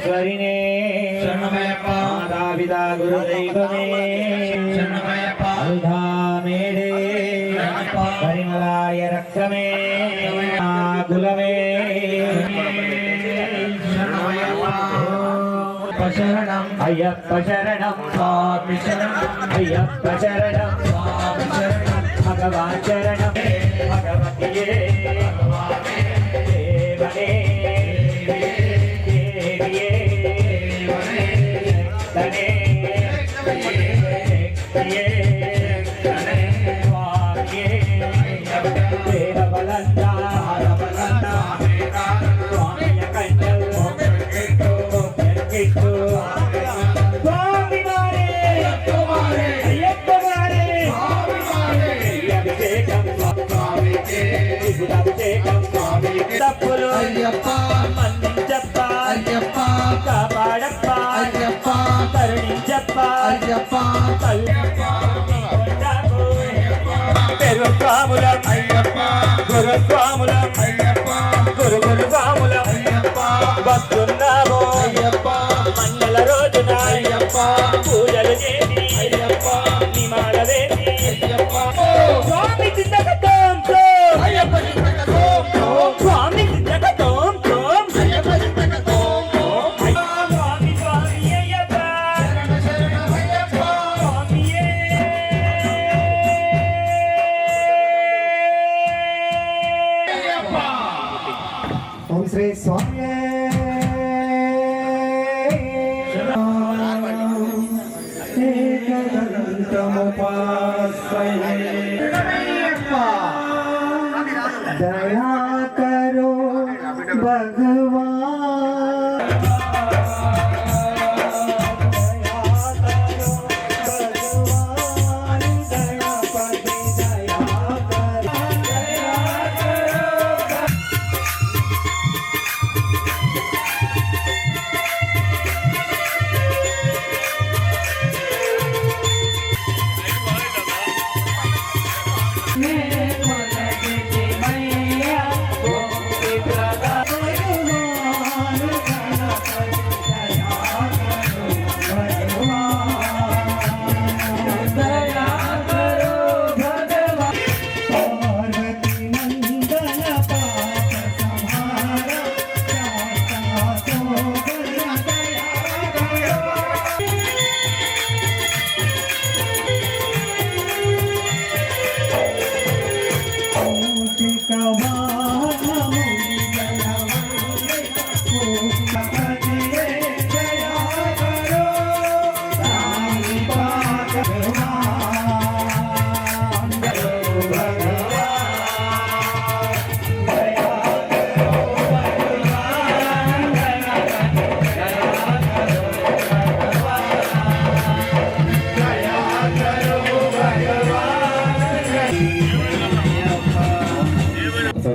ఈశ్వరినే మాతాపితా గురుదైవమే May Day పరిమళాయ రక్షమే కులమే శరణం అయ్యప్ప శరణం స్వామి శరణం అయ్యప్ప శరణం స్వామి శరణం భగవాన్ శరణం భగవతియే దేవనే దేవియే తనే దేవియే స్వామియే దేవబలంతా స్వామియ కంఠం స్వామి మారే అయ్యప్ప మారే అభిషేకం స్వామికి అభిషేకం స్వామికి తప్పులు అయ్యప్ప మన్నించప్ప అయ్యప్ప కాపాడప్ప అయ్యప్ప కరుణించప్ప అయ్యప్ప పెరు స్వాములం అయ్యప్ప గురు స్వాములం అయ్యప్ప గురు గురు స్వాములం అయ్యప్ప భక్తున్నాము అయ్యప్ప మంగళ రోజున అయ్యప్ప పూజలు చేసి అయ్యప్ప నిమాల వేసి అయ్యప్ప స్వామి చింతకటం అయ్యప్ప చింతకటం స్వామి చింతకటం అయ్యప్ప చింతకటం స్వామి స్వామి అయ్యప్ప శరణ శరణ అయ్యప్ప స్వామియే అయ్యప్ప ఓం శ్రీ స్వామి दया करो भगवान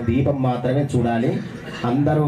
దీపం మాత్రమే చూడాలి అందరూ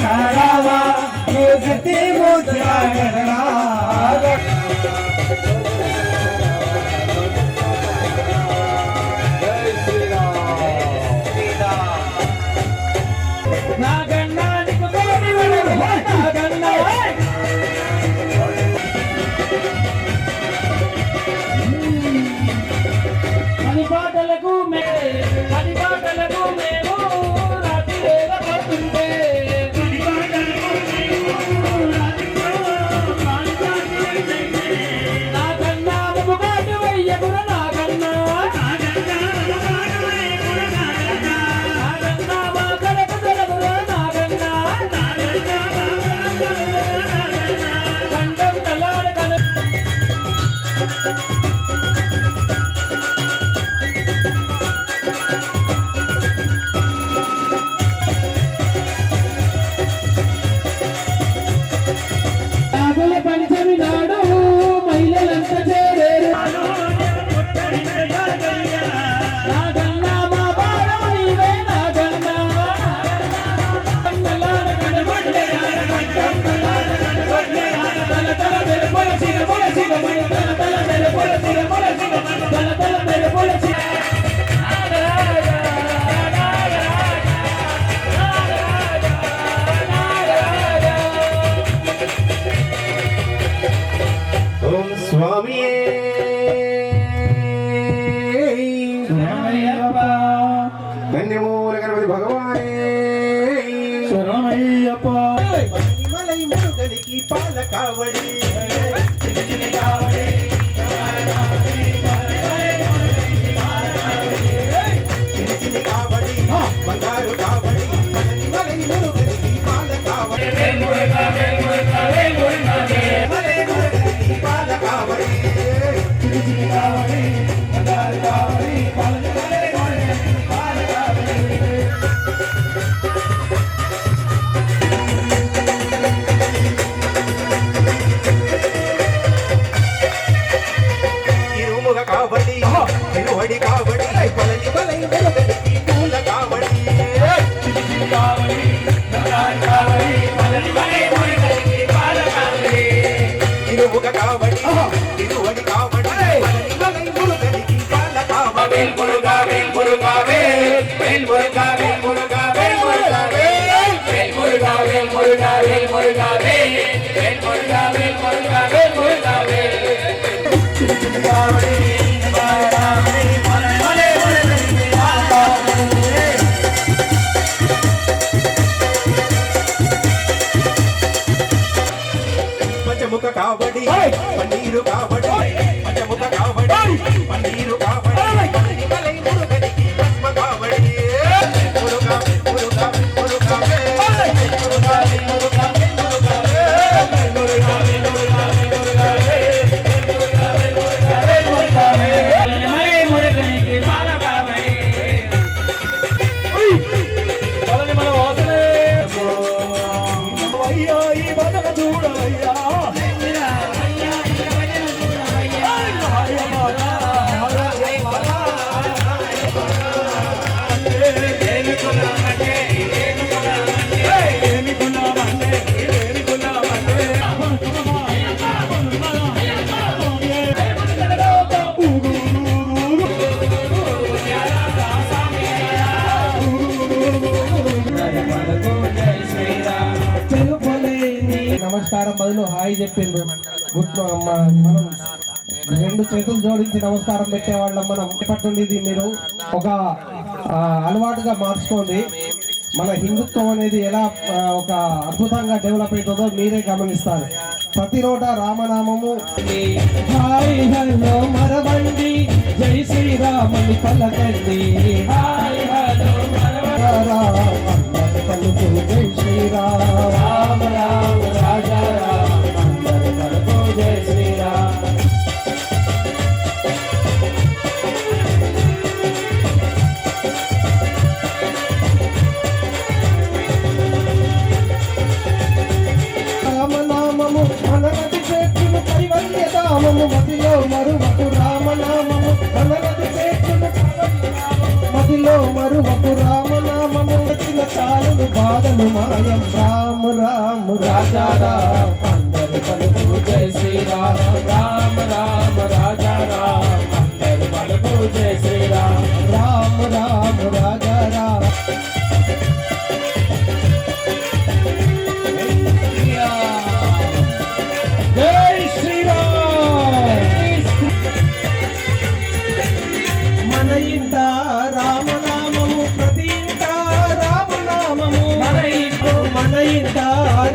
తారావా సతీ మూర్తిగా నాగన్నా నీకు తోడి వడరు నాగన్నా పని పాటలకు మేము రాత్రి వేళ పడుతుంటే నాగన్నా ముగాటు వెయ్యకుర నాగన్నా నాగన్నా మా కడకు తొలగుర నాగన్నా కండం తలాడ కల నాగుల పంచమి నాడు మహిళలంతా చేరేరు నాగన్నా మా బాల నీవే నాగన్నా కన్నలాడ కనబడ్డే తల తల మెరుపుల చిరముల చిరముల తల తల మెరుపుల చిరముల చిరముల తల తల మెరుపుల ఓం స్వామి ధన్యమూల గణపతి భగవానే మలై మురుగనికి పాల కావడి చిన్ని కావడి బంగారు కావడి మలై మురుగనికి పాల కావడి మలై మురుగనికి పాల కావడి చిన్ని కావడి బంగారు కావడి పాల కావడి ఇరుముగ కావడి ఇరువడి కావడి పలని బలై మురుగనికి పూల కావడి ఇరుముగ కావడి ఇరువడి కావడి పలని బలై మురుగనికి పాల కావడి పంచముఖ కావడి పన్నీరు కావడి పంచముఖ కావడి పన్నీరు కావడి బలై మురుగనికి భస్మ కావడి మురుగా మురుగా మురుగా మురుగా మురుగా అయ్యా ఈ బదల చూడయ్యా నమస్కారం బదులు హాయ్ చెప్పిండ్రు మనం రెండు చేతులు జోడించి నమస్కారం పెట్టేవాళ్ళం మనం పట్టుండేది మీరు ఒక అలవాటుగా మార్చుకోండి మన హిందుత్వం అనేది ఎలా ఒక అద్భుతంగా డెవలప్ అవుతుందో మీరే గమనిస్తారు ప్రతి రోట రామనామము హాయ్ హలో మరవండి జై శ్రీరామని పలకండి హాయ్ హలో పలుకు జై శ్రీరామ రామ రామ రాజా రామ అందరి పలుకు జై శ్రీరామ రామనామము మనగతి చేర్చును కైవల్యధామము మదిలో మరువకు రామనామము మనగతి చేర్చును మదిలో మరువకు రామనామము వచ్చిన చాలు బాధలు మాయం రామ రామ రాజా రామ అందరి పలుకు జై శ్రీరామ్ రామ రామ రాజా రామ అందరి పలుకు జై శ్రీరామ్ రామ రామ రాజా రామ జై శ్రీరామ్ మన ఇంట రామనామము ప్రతి ఇంట రామనామము మన ఇంట్లో మన ఇంట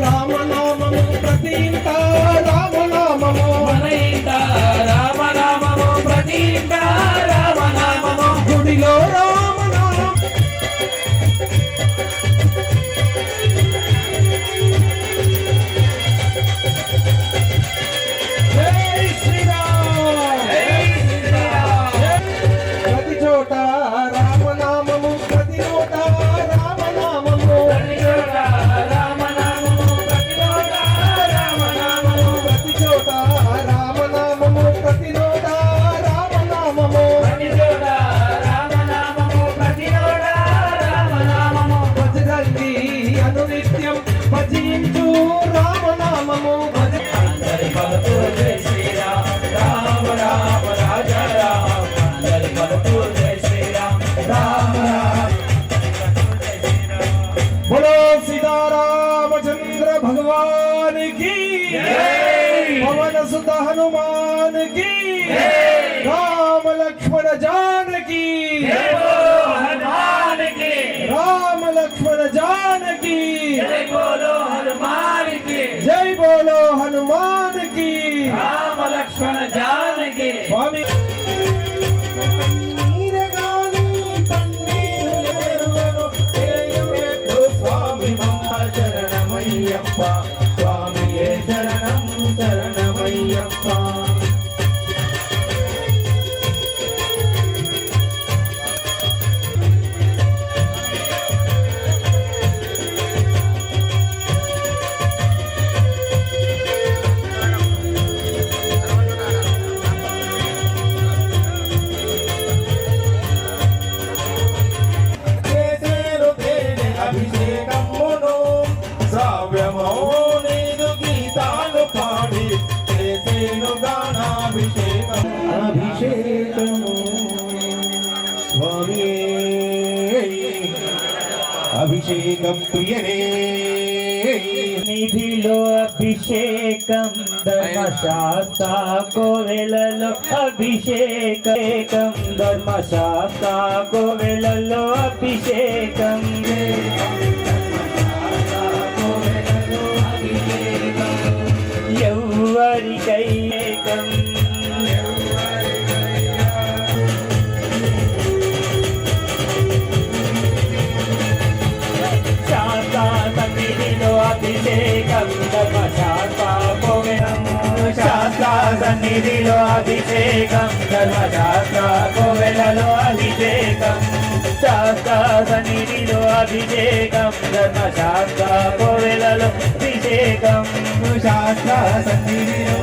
రామనామము ప్రతి ఇంట రామనామము మన ఇంట రామనామము ప్రతి ఇంట రామనామము గుడిలో రామనామం జై శ్రీరామ్ జై శ్రీరామ్ ప్రతి చోట రామనామము ప్రతి చోట రామనామము ప్రతి చోట రామనామము ప్రతి చోట రామనామము ప్రతి చోట రామనామము ప్రతి చోట రామనామము ప్రతి చోట రామనామము ప్రతి చోట రామనామము భజరంగి అనునిత్యం భజించు రామనామము అందరి పలుకు జై శ్రీరామ్ రామ రామ రాజా రామ అందరి పలుకు జై శ్రీరామ్ రామ రామ बोलो सीतारामचंद्र भगवान की पवन सुत हनुमान की राम लक्ष्मण जान की जय बोलो हनुमान की राम लक्ष्मण जान की जय बोलो हनुमान की जय बोलो हनुमान की राम लक्ष्मण जान की स्वामी స్వామి మమ్మ శరణమయ్యప్ప స్వామియే శరణం శరణమయ్యప్ప అభిషేకమును శ్రావ్యమౌనిదు గీతాలు పాడి చేసేను గానాభిషేకం అభిషేకము స్వామి అభిషేకం ప్రియనే నిధిలో అభిషేకం ధర్మశాస్త్ర కోవెలలో అభిషేకం ధర్మశాస్త్ర కోవెలలో అభిషేకం ఎవరికైకం శాస్త్ర సన్నిధిలో అభిషేకం ధర్మశాస్త్ర కోవెలం శాస్త్ర సన్నిధిలో అభిషేకం ధర్మశాస్త్ర కోవెలలో అభిషేకం శాస్త్ర సన్నిధిలో అభిషేకం ధర్మశాస్త్ర కోవెలలో అభిషేకం శాస్త్ర సన్నిధిలో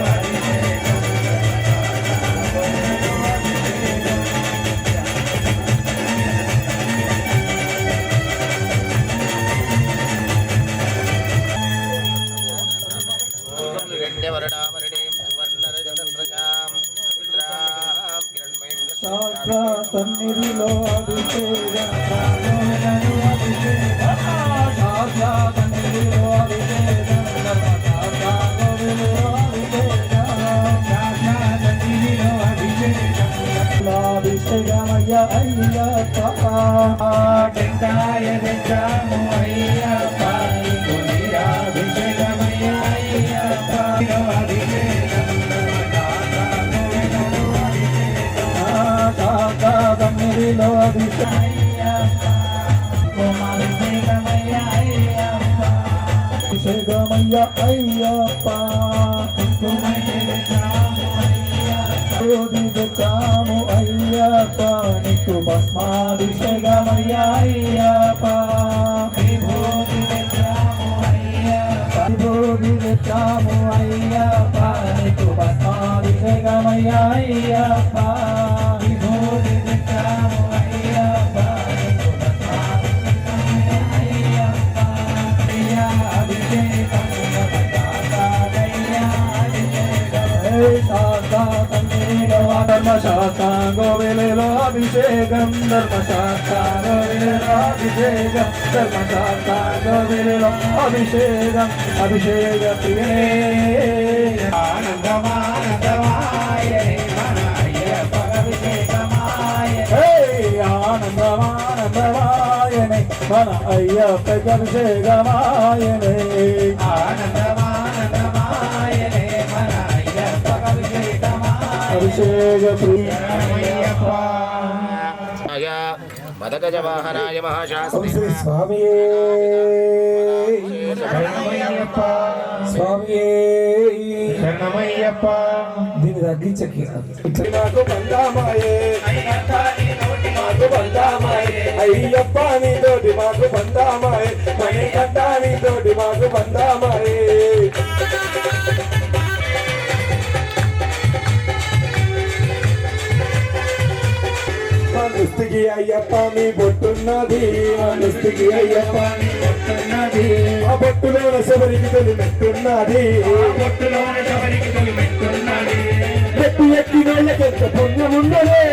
శాస్త్ర సన్నిధిలో అభిషేకం శాస్త్ర సన్నిధిలో అభిషేకం అభిషేకమయ్య అయ్యప్ప టెంకాయ తెచ్చాము అయ్యప్ప అభిషేకమయ్య అయ్యప్ప తమ్మిడిలో అభిషేకమయ్య అయ్యప్ప తెచ్చాము అయ్యప్ప నీకు భస్మాభిషేకమయ్య అయ్యప్ప విభూతి తెచ్చాము అయ్యప్ప విభూతి తెచ్చాము అయ్యప్ప నీకు భస్మాభిషేకమయ్య అయ్యప్ప విభూతి తెచ్చాము అయ్యప్ప నీకు భస్మాభిషేకమయ్య అయ్యప్ప ధర్మశాస్త్రాంగోవిలో అభిషేకం ధర్మశాస్త్రాంగోవిలో అభిషేకం ధర్మశాస్త్రాంగోవిలో అభిషేకం అభిషేక ప్రియే ఆనందమానందమాయ మన అయ్యప్ప అభిషేకమాయ ఆనందమానందమాయనే మన అయ్యప్ప అభిషేకమాయనే ఆనందమానందమాయనే మన అయ్యప్ప అభిషేకమాయ అభిషేక ప్రియ మదగజ వాహనాయ మహాశాస్త్రి శ్రీ స్వామి స్వామి శరణమయ్యప్ప దీన్ని తగ్గించకి నాకు బంధామాయే మాకు బంధామాయే అయ్యప్ప నీ తోటి మాకు బంధామాయే మణి కంట నీ తోటి మాకు బంధామాయే మనస్తికి అయ్యప్ప మీ బొట్టున్నది మనస్తికి అయ్యప్ప మీ బొట్టున్నది ఆ బొట్టులోన శబరికి తొలిమెట్టున్నది బొట్టులోన శబరికి తొలిమెట్టున్నది పెట్టు ఎక్కినోళ్ళకెంత పుణ్యం ఉన్నదే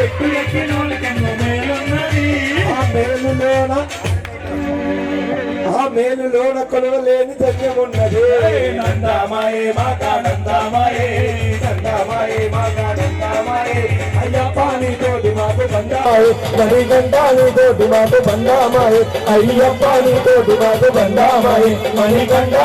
పెట్టు ఎక్కినోళ్ళకెంత మేలున్నది ఆ మేలులోన కొలవలేని ధన్యమున్నది నందామాయే మాతా నందామాయే నందామాయే మాతా నందామాయే అయ్యప్ప నీ తోటి మాకు బంధామాయే మణి గంట నీ తోటి మాకు బంధామాయే అయ్యప్ప నీ తోటి మాకు బంధామాయే మణి గంట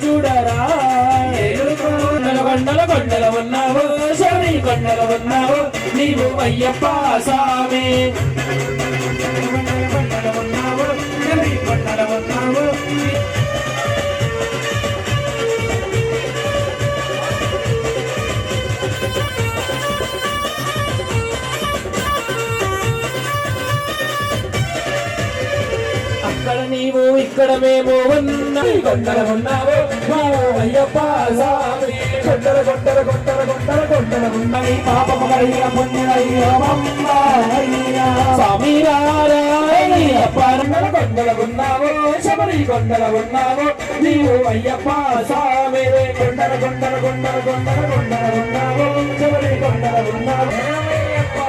చూడరా కొండల కొండల ఉన్నావు శని కొండల ఉన్నావు నీవు అయ్యప్ప స్వామి కొండల ఉన్నావు శని కొండల ఉన్నావు అక్కడ నీవు ఇక్కడ మేము ఉన్నాయి కొండల ఉన్నావు అయ్యప్ప స్వామి కొండల కొండల కొండల కొండల కొండల ఉన్నాయి పాపము కలిగిన స్వామి అయ్యప్ప కొండల ఉన్నావు శబరి కొండల ఉన్నావు నీవు అయ్యప్ప స్వామి కొండల కొండల కొండల కొండల కొండల ఉన్నావు శబరి కొండల ఉన్నావు అయ్యప్ప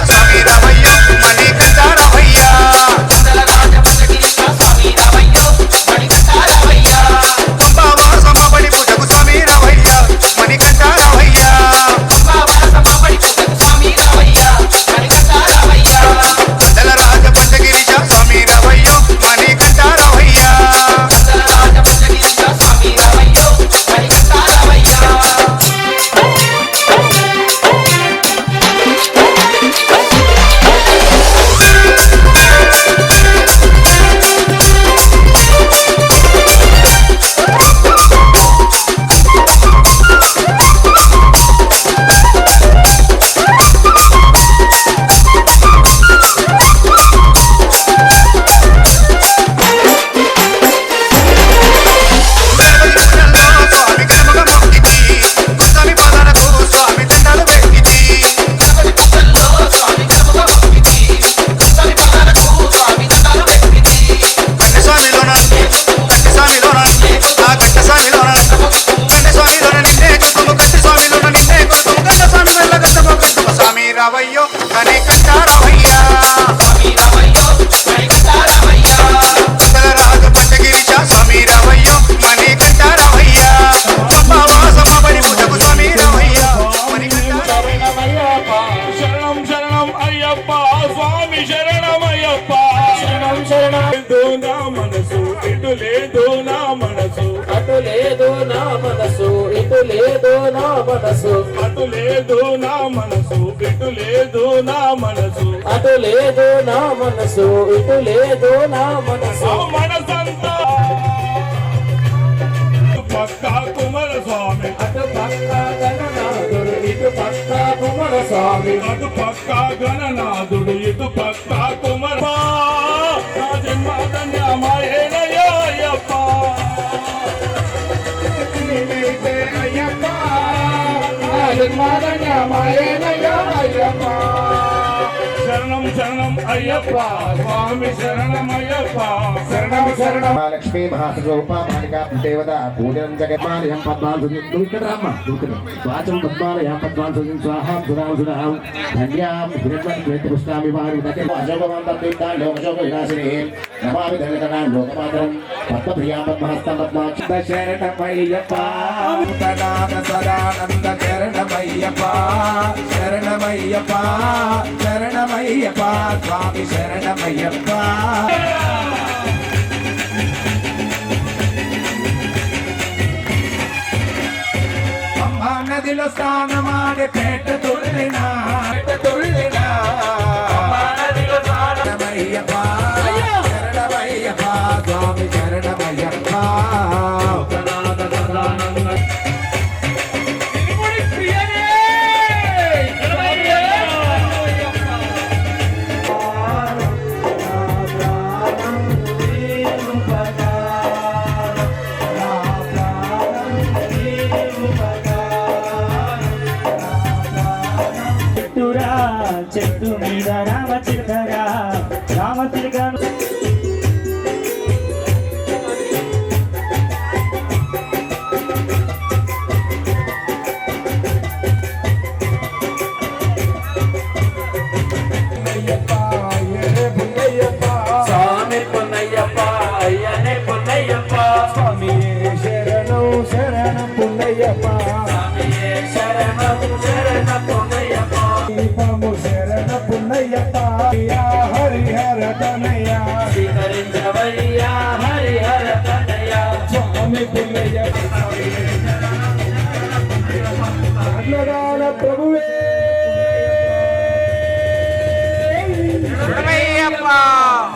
స్వామి రామయ్య మణికంఠ రామయ్య స్వామి రామయ్య మణికంఠ రామయ్య సంభావాసమబడి పూజకు స్వామి రామయ్య మణికంఠ రామయ్య సంభావాసమబడి పూజకు స్వామి రామయ్య మణికంఠ రామయ్య మండల రాజ పంచగిరిజ స్వామి రామయ్య మణికంఠ రామయ్య మండల రాజ పంచగిరిజ స్వామి రామయ్య మణికంఠ రామయ్య రావయ్యో మణికంఠ రామయ్య స్వామి రామయ్యో మణికంఠ రామయ్య మండల రాజ పంచగిరిజ స్వామి రామయ్యో మణికంఠ రామయ్య సంభావాసమబడి పూజకు స్వామి రామయ్య మణికంఠ శరణం శరణం అయ్యప్ప స్వామి శరణమయ్యప్ప శరణం శరణం నా మనసు ఇటు లేదు నా మనసు అటు లేదు నా మనసు ఇటు లేదు నా మనసు అటు లేదు నా మనసు ఇటు లేదు నా మనసు అటు లేదు నా మనసు ఇటు లేదు నా మనసు మనసంతా పక్కా కుమార స్వామి అటు పక్కా స్వామి అటు పక్క గణనాథుడు ఇటు పక్క కుమర నా జన్మధన్యమయేనయ్యా అయ్యప్ప నీవైతే అయ్యప్ప జన్మధన్యమయేనయ్యా అయ్యప్ప శరణం శరణం అయ్యప్ప స్వామి శరణమయ్యప్ప శరణం శరణం మహాలక్ష్మి మహాస్వరూప మాలికా దేవత పూజనం జగన్మాలయం పద్మాంసుని దుఃఖరామ దుఃఖం వాచం పద్మాలయం పద్మాంసుని స్వాహాం సుధాం సుధాం ధన్యాం హిరణ్మన్ పుష్టామి వారి దకే అశోకవంత తీర్థాం లోకశోక వినాశిని నమామి ధనికరాం లోకమాతరం పద్మప్రియాం పద్మహస్తం పద్మాక్ష శరణమయ్యప్ప సదానంద సదానంద శరణమయ్యప్ప శరణమయ్యప్ప శరణమయ్యప్ప స్వామి శరణమయ్యప్ప అమ్మా నదిలో స్నానమాడే పేట తుళ్ళినా శరణమయ్యప్ప శరణమయ్యప్ప స్వామి శరణమయ్యప్ప చెట్టు మీద రామ చిలక స్వామి పున్నయ్యప్ప అయ్యనే పున్నయ్యప్ప స్వామి శరణం శరణం పున్నయ్యప్ప శరణం శరణ పున్నయ్యప్ప దీపము శరణ పున్నయ్యప్ప హరిహర తనయ శ్రీహరించవయ్యా హరిహర తనయ స్వామి పున్నయ్యప్ప అన్నదాన ప్రభువే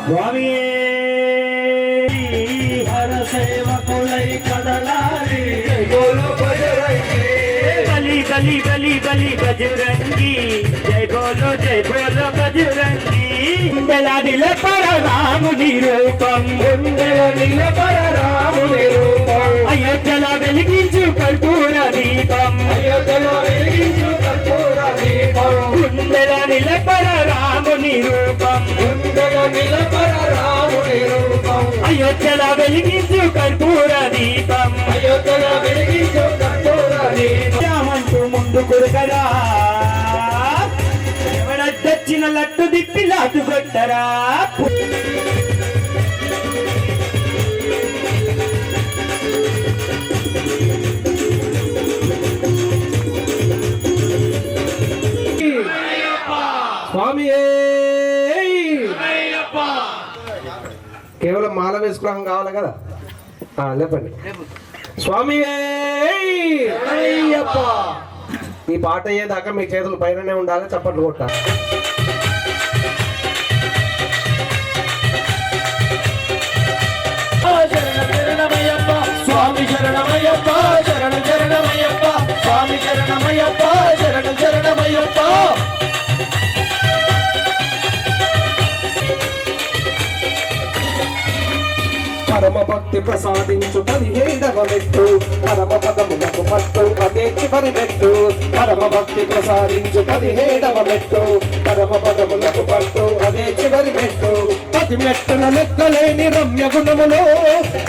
స్వామియే హర సేవకులై కదలాలి గలి గలి గలి గలి బజరంగి జై బోలో బజరంగి బెలాడిల పరరాముని రూపం పరరాముని రూపం అయోధ్యలా వెలిగించు కర్పూర దీపం కుందెల నిలపర రాముని రూపం అయోధ్యలా వెలిగించు కర్పూర దీపం రామంటూ ముందు కొడుకరా ఎవడొచ్చిన లట్టు దిప్పి లాటు కొట్టరా స్వామి కేవలం మాల వేసుకున్నాం కావాలి కదా లేపండి స్వామి ఈ పాట అయ్యేదాకా మీ చేతులు పైననే ఉండాలి చప్పట్లు కొట్టాలి శరణమయ్యప్ప స్వామి శరణమయ్యప్ప శరణం శరణమయ్యప్ప స్వామి శరణమయ్యప్ప శరణం శరణమయ్యప్ప పరమ భక్తి ప్రసాదించు 17వ మెట్టు పరమ పదములకు పట్టు అదే చివరి మెట్టు పరమ భక్తి ప్రసాదించు 17వ మెట్టు పరమ పదములకు పట్టు అదే చివరి మెట్టు 10 మెట్టుల లెక్కలేని రమ్య గుణములో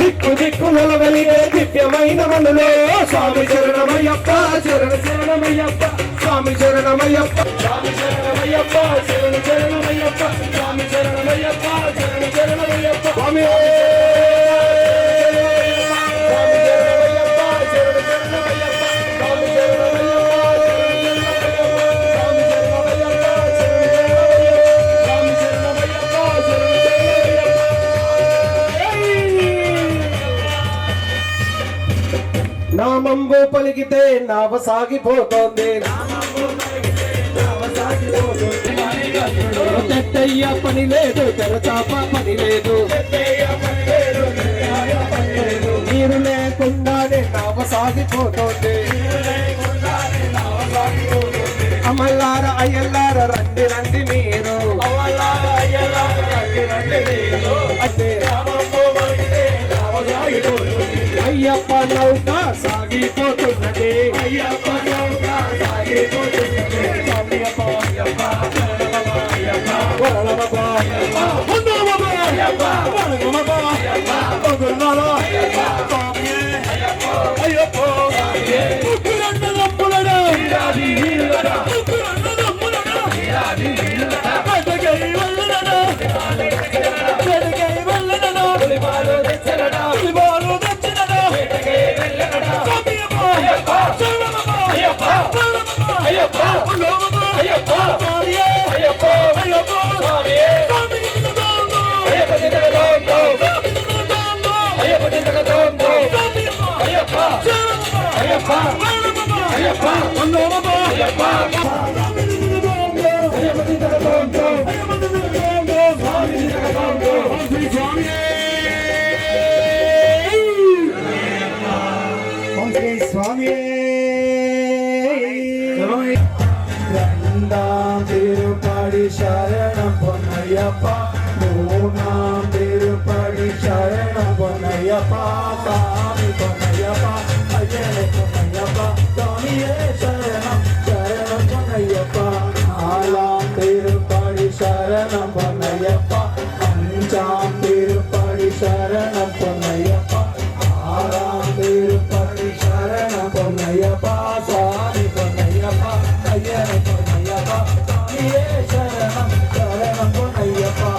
దిక్కు దిక్కుల వెలిగే దివ్యమైన మనులో స్వామి శరణమయ్యప్ప శరణ శరణమయ్యప్ప స్వామి శరణమయ్యప్ప స్వామి శరణమయ్యప్ప శరణ శరణమయ్యప్ప స్వామి శరణమయ్యప్ప శరణ శరణమయ్యప్ప స్వామి నామంబు పలికితే నావ సాగిపోతోంది తెట్టయ్య పని లేదు తెరచాప పని లేదు నీరు లేకుండానే నావ సాగిపోతోంది అమల్లార అయ్యల అయ్యప్ప నౌక సాగిపోతున్నది అయ్యప్ప నౌక సాగిపోతున్నది అయ్యప్ప అయ్యప్ప అయ్యప్ప వరలమప్ప అయ్యప్ప వందనమప్ప అయ్యప్ప వరలమప్ప వందనాల అయ్యప్ప ఉక్కురండలప్పులడా వీరాది వీరులడా ఉక్కురండలప్పులడా వీరాది వీరులడా అటగై వల్లడడా అటగై వల్లడడా పులిపాలు తెచ్చలడా పులిపాలు తెచ్చలడా వేటకే వెళ్ళలడా స్వామియప్ప అయ్యప్ప శరణమప్ప అయ్యప్ప శరణమప్ప అయ్యప్ప వందనమప్ప అయ్యప్ప స్వామియే అయ్యప్ప అయ్యప్ప స్వామియే స్వామియే అయ్యప్ప దినగదోందో అయ్యప్ప దినగదోందో అయ్యప్ప అయ్యప్ప అయ్యప్ప వందనమప్ప అయ్యప్ప అయ్యప్ప దినగదోందో స్వామి దినగదోందో ரெண்டாம் திருப்படி சரணம் பொன்னையப்பா மூணாம் திருப்படி சரணம் பொன்னையப்பா சாமி பொன்னையப்பா ஐயனே பொன்னையப்பா சாமியே சரணம் சரணம் பொன்னையப்பா நாலாம் திருப்படி சரணம் பொன்னையப்பா அஞ்சாம் திருப்படி சரணம் பொன்னையப்பா ஆறாம் திருப்படி சரணம் பொன்னையப்பா சாமி பொன்னையப்பா ஐயனே பொன்னையப்பா சாமியே சரணம் சரணம் பொன்னையப்பா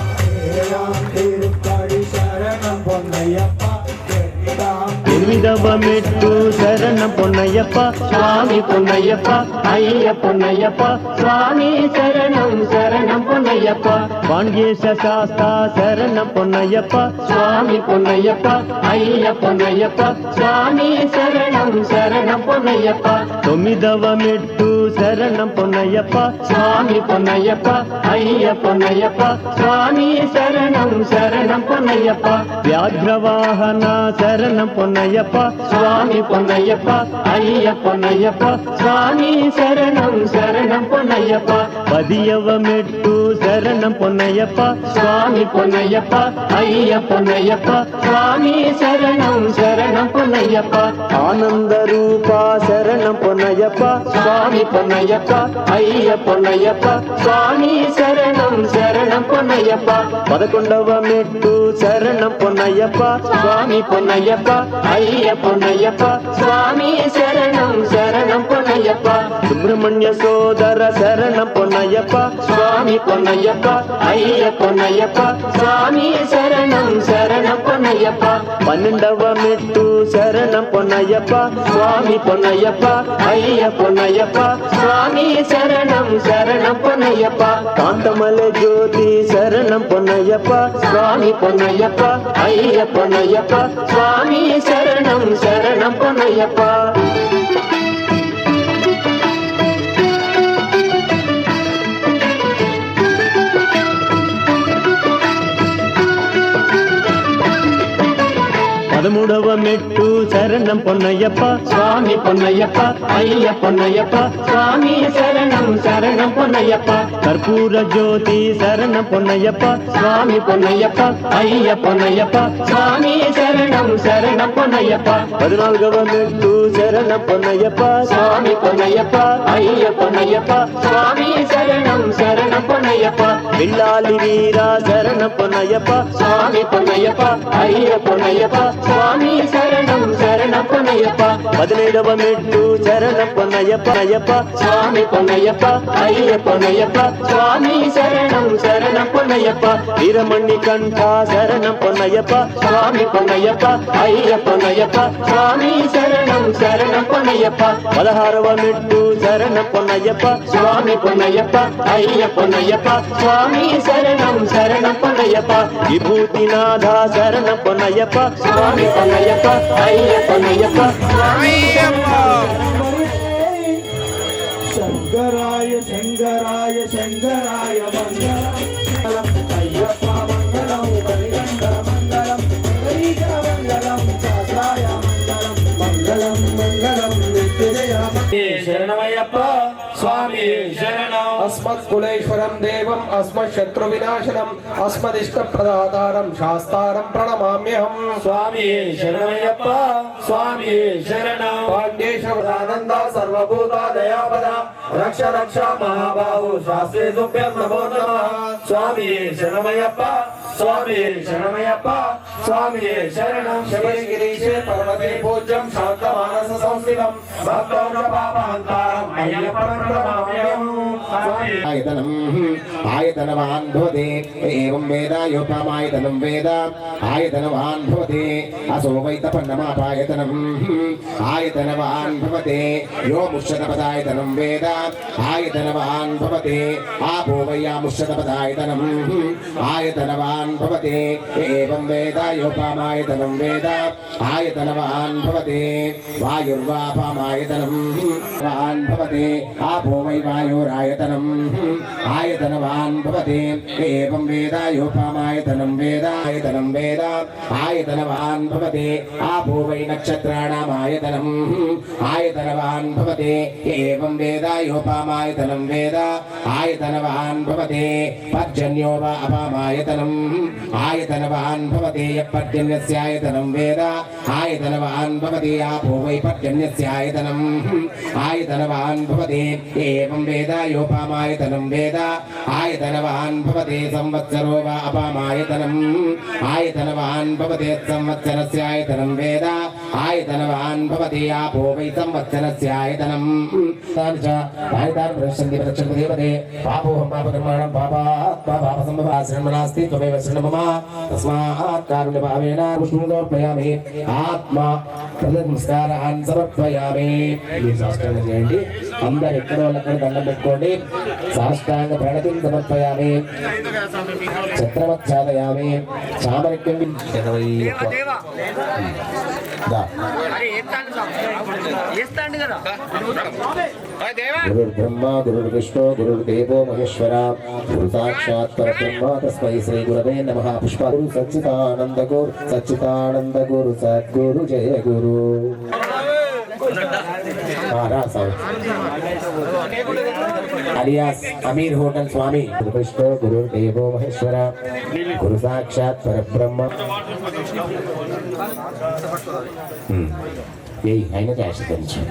ஏழாம் திருப்படி சரணம் பொன்னையப்பா எட்டாம் ఎనిమిదవ మెట్టు శరణం పొన్నయ్యప్ప స్వామి పొన్నయ్యప్ప అయ్య పొన్నయ్యప్ప స్వామి శరణం శరణం పొన్నయ్యప్ప వాణ్యేశ శాస్త శరణం పొన్నయ్యప్ప స్వామి పొన్నయ్యప్ప అయ్య పొన్నయ్యప్ప స్వామి శరణం శరణం పొన్నయ్యప్ప తొమ్మిదవ మెట్టు శరణం పొన్నయ్యప్ప స్వామి పొన్నయ్యప్ప అయ్య పొన్నయ్యప్ప స్వామి శరణం శరణం పొన్నయ్యప్ప వ్యాఘ్రవాహన శరణం పొన్నయ్యప్ప స్వామి పొన్నయ్యప్ప అయ్య పొన్నయ్యప్ప స్వామి శరణం శరణం పొన్నయ్యప్ప పదియవ మెట్టు శరణం పొన్నయ్యప్ప స్వామి పొన్నయ్యప్ప అయ్య పొన్నయ్యప్ప స్వామి శరణం శరణం పొన్నయ్యప్ప ఆనంద రూప శరణం పొన్నయ్యప్ప స్వామి పొన్నయ్యప్ప అయ్య పొన్నయ్యప్ప స్వామి శరణం శరణం పొన్నయ్యప్ప పదకొండవ మెట్టు శరణం పొన్నయ్యప్ప స్వామి పొన్నయ్యప్ప అయ్య పొన్నయ్యప్ప స్వామి శరణం శరణం పొన్నయ్యప్ప సుబ్రహ్మణ్య సోదర శరణం పొన్నయ్యప్ప స్వామి పొన్నయ్యప్ప అయ్య పొన్నయ్యప్ప స్వామి శరణం శరణం పొన్నయ్యప్ప పన్నెండవ మెట్టు శరణం పొన్నయ్యప్ప స్వామి పొన్నయ్యప్ప అయ్య పొన్నయ్యప్ప స్వామి శరణం శరణం పొన్నయ్యప్ప కాంతమల జ్యోతి శరణం పొన్నయ్యప్ప స్వామి పొన్నయ్యప్ప అయ్య పొన్నయ్యప్ప స్వామి శరణం శరణం పొన్నయ్యప్ప పదమూడవ మెట్టు శరణం పొన్నయ్యప్ప స్వామి పొన్నయ్యప్ప అయ్య పొన్నయ్యప్ప స్వామి శరణం శరణం పొన్నయ్యప్ప కర్పూర జ్యోతి శరణం పొన్నయ్యప్ప స్వామి పొన్నయ్యప్ప అయ్య పొన్నయ్యప్ప స్వామి శరణం శరణం పొన్నయ్యప్ప పద్నాలుగవ మెట్టు శరణం పొన్నయ్యప్ప స్వామి పొన్నయ్యప్ప అయ్య పొన్నయ్యప్ప స్వామి శరణం శరణం పొన్నయ్యప్ప విల్లాలి వీర శరణం పొన్నయ్యప్ప స్వామి పొన్నయ్యప్ప అయ్య పొన్నయ్యప్ప స్వామి శరణం శరణం పొన్నయ్యప్ప పదిహేడవ మెట్టు శరణం పొన్నయ్యప్ప అయ్యప్ప స్వామి పొన్నయ్యప్ప అయ్య పొన్నయ్యప్ప స్వామి శరణం శరణం పొన్నయ్యప్ప వీరమణి కంఠ శరణం పొన్నయ్యప్ప స్వామి పొన్నయ్యప్ప అయ్య పొన్నయ్యప్ప స్వామి శరణం శరణం పొన్నయ్యప్ప పదహారవ మెట్టు శరణం పొన్నయ్యప్ప స్వామి పొన్నయ్యప్ప అయ్య పొన్నయ్యప్ప స్వామి శరణం శరణం పొన్నయ్యప్ప విభూతినాథ శరణం పొన్నయ్యప్ప స్వామి పొన్నయ్యప్ప అయ్య పొన్నయ్యప్ప శంకరాయ శంకరాయ శంకరాయ మంగళం అయ్యప్ప మంగళం హరిగండ మంగళం హరిగ మంగళం శాస్త్రాయ మంగళం మంగళం మంగళం నిత్యజయ శరణమయ్యప్ప స్వామి శరణం अस्मत्कुलेश्वरं देवम् अस्मत्शत्रुविनाशनम् अस्मदिष्टप्रदातारं शास्तारं प्रणमाम्यहम् స్వామి శరణమయ్యప్ప స్వామి శరణం पाण्डेश्वरानन्द సర్వభూత దయాపద రక్ష రక్ష మహాబాహు శాస్త్రే తుభ్యం నమో నమః స్వామి శరణమయ్యప్ప స్వామి శరణమయ్యప్ప స్వామి శరణం शबरिगिरीशे पर्वते पूज्यं शान्तमानस संस्थितं भक्तौरपापहन्तारम् अय्यप्पं प्रणमाम्यहम् आयतनम् आयतनवान् भवते एवं वेदायोपमायतनं वेद आयतनवान् भवते असो वैतपन्नमापायतनम् आयतनवान् भवते यो मुष्यतपदायतनं वेद आयतनवान् भवते आपो वैयामुष्यतपदायतनम् आयतनवान् भवते एवं वेदायोपमायतनं वेद आयतनवान् भवते वायुर्वापमायतनं वान् भवते आपो वै वायुरायतनम् आयतनवान् भवते एवं वेदायोपमायतनं वेद आयतनं वेद आयतनवान् भवते आपो वै नक्षत्राणामायतनम् आयतनवान् भवते एवं वेदायोपमायतनं वेद आयतनवान् भवते पर्जन्यो वा अपामायतनम् आयतनवान् भवते यपर्जन्यस्यायतनं वेद आयतनवान् भवते आपो वै पर्जन्यस्यायतनम् आयतनवान् भवते एवं वेदायोपमायतनं वेद आयतनवान् भवते संवत्सरो वा अपामायतनम् आयतनवान् भवते संवत्सरस्यायतनं वेद आयतनवान् भवते आपो वै संवत्सरस्यायतनम् तानि च आयतानि प्रदर्शन्ति प्रदक्षिणं देवते पापोऽहं पापकर्माणां पापात्मा पापसम्भवाश्रमणास्ति त्वमेव शरणं मम तस्मात् कारुण्यभावेन पुष्पं समर्पयामि आत्मा नमस्कारान् समर्पयामि సాష్టాంగం చేయండి అందరు ఎక్కడ వాళ్ళక్కడ దండం పెట్టుకోండి సాష్టాంగ ప్రణతిం సమర్పయామి చక్రవచ్ఛాదయామి చామరిక్యం గురుర్బ్రహ్మ గురుర్విష్ణు గురుర్దేవో మహేశ్వర గురు సాక్షాత్ పరబ్రహ్మ తస్మై శ్రీ గురవే నమః పుష్ప గురు సచ్చిదానంద గురు సద్గురు జయ గురు alias Amir Hotel Swami Guru Vishnu Guru Devo Maheshwara Guru Sakshat Parabrahma यही है ना क्या शिकंजी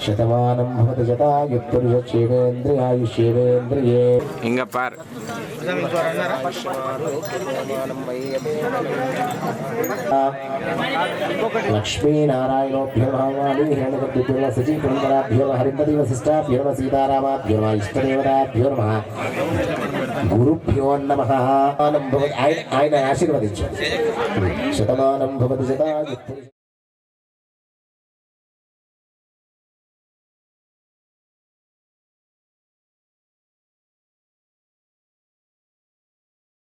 शतमानं भवति शतायुपुरुषेवेन्द्रियायुष्येवेन्द्रिये इंगपार लक्ष्मी नारायणोभ्यो नमः हिरण्यगर्भेभ्यो सचिपुरन्दराभ्यो नमः हरिपति वसिष्ठाभ्यो नमः सीतारामाभ्यो नमः इष्टदेवताभ्यो नमः गुरुभ्यो नमः आयन आशीर्वदिंचु शतमानं भवति शतायुः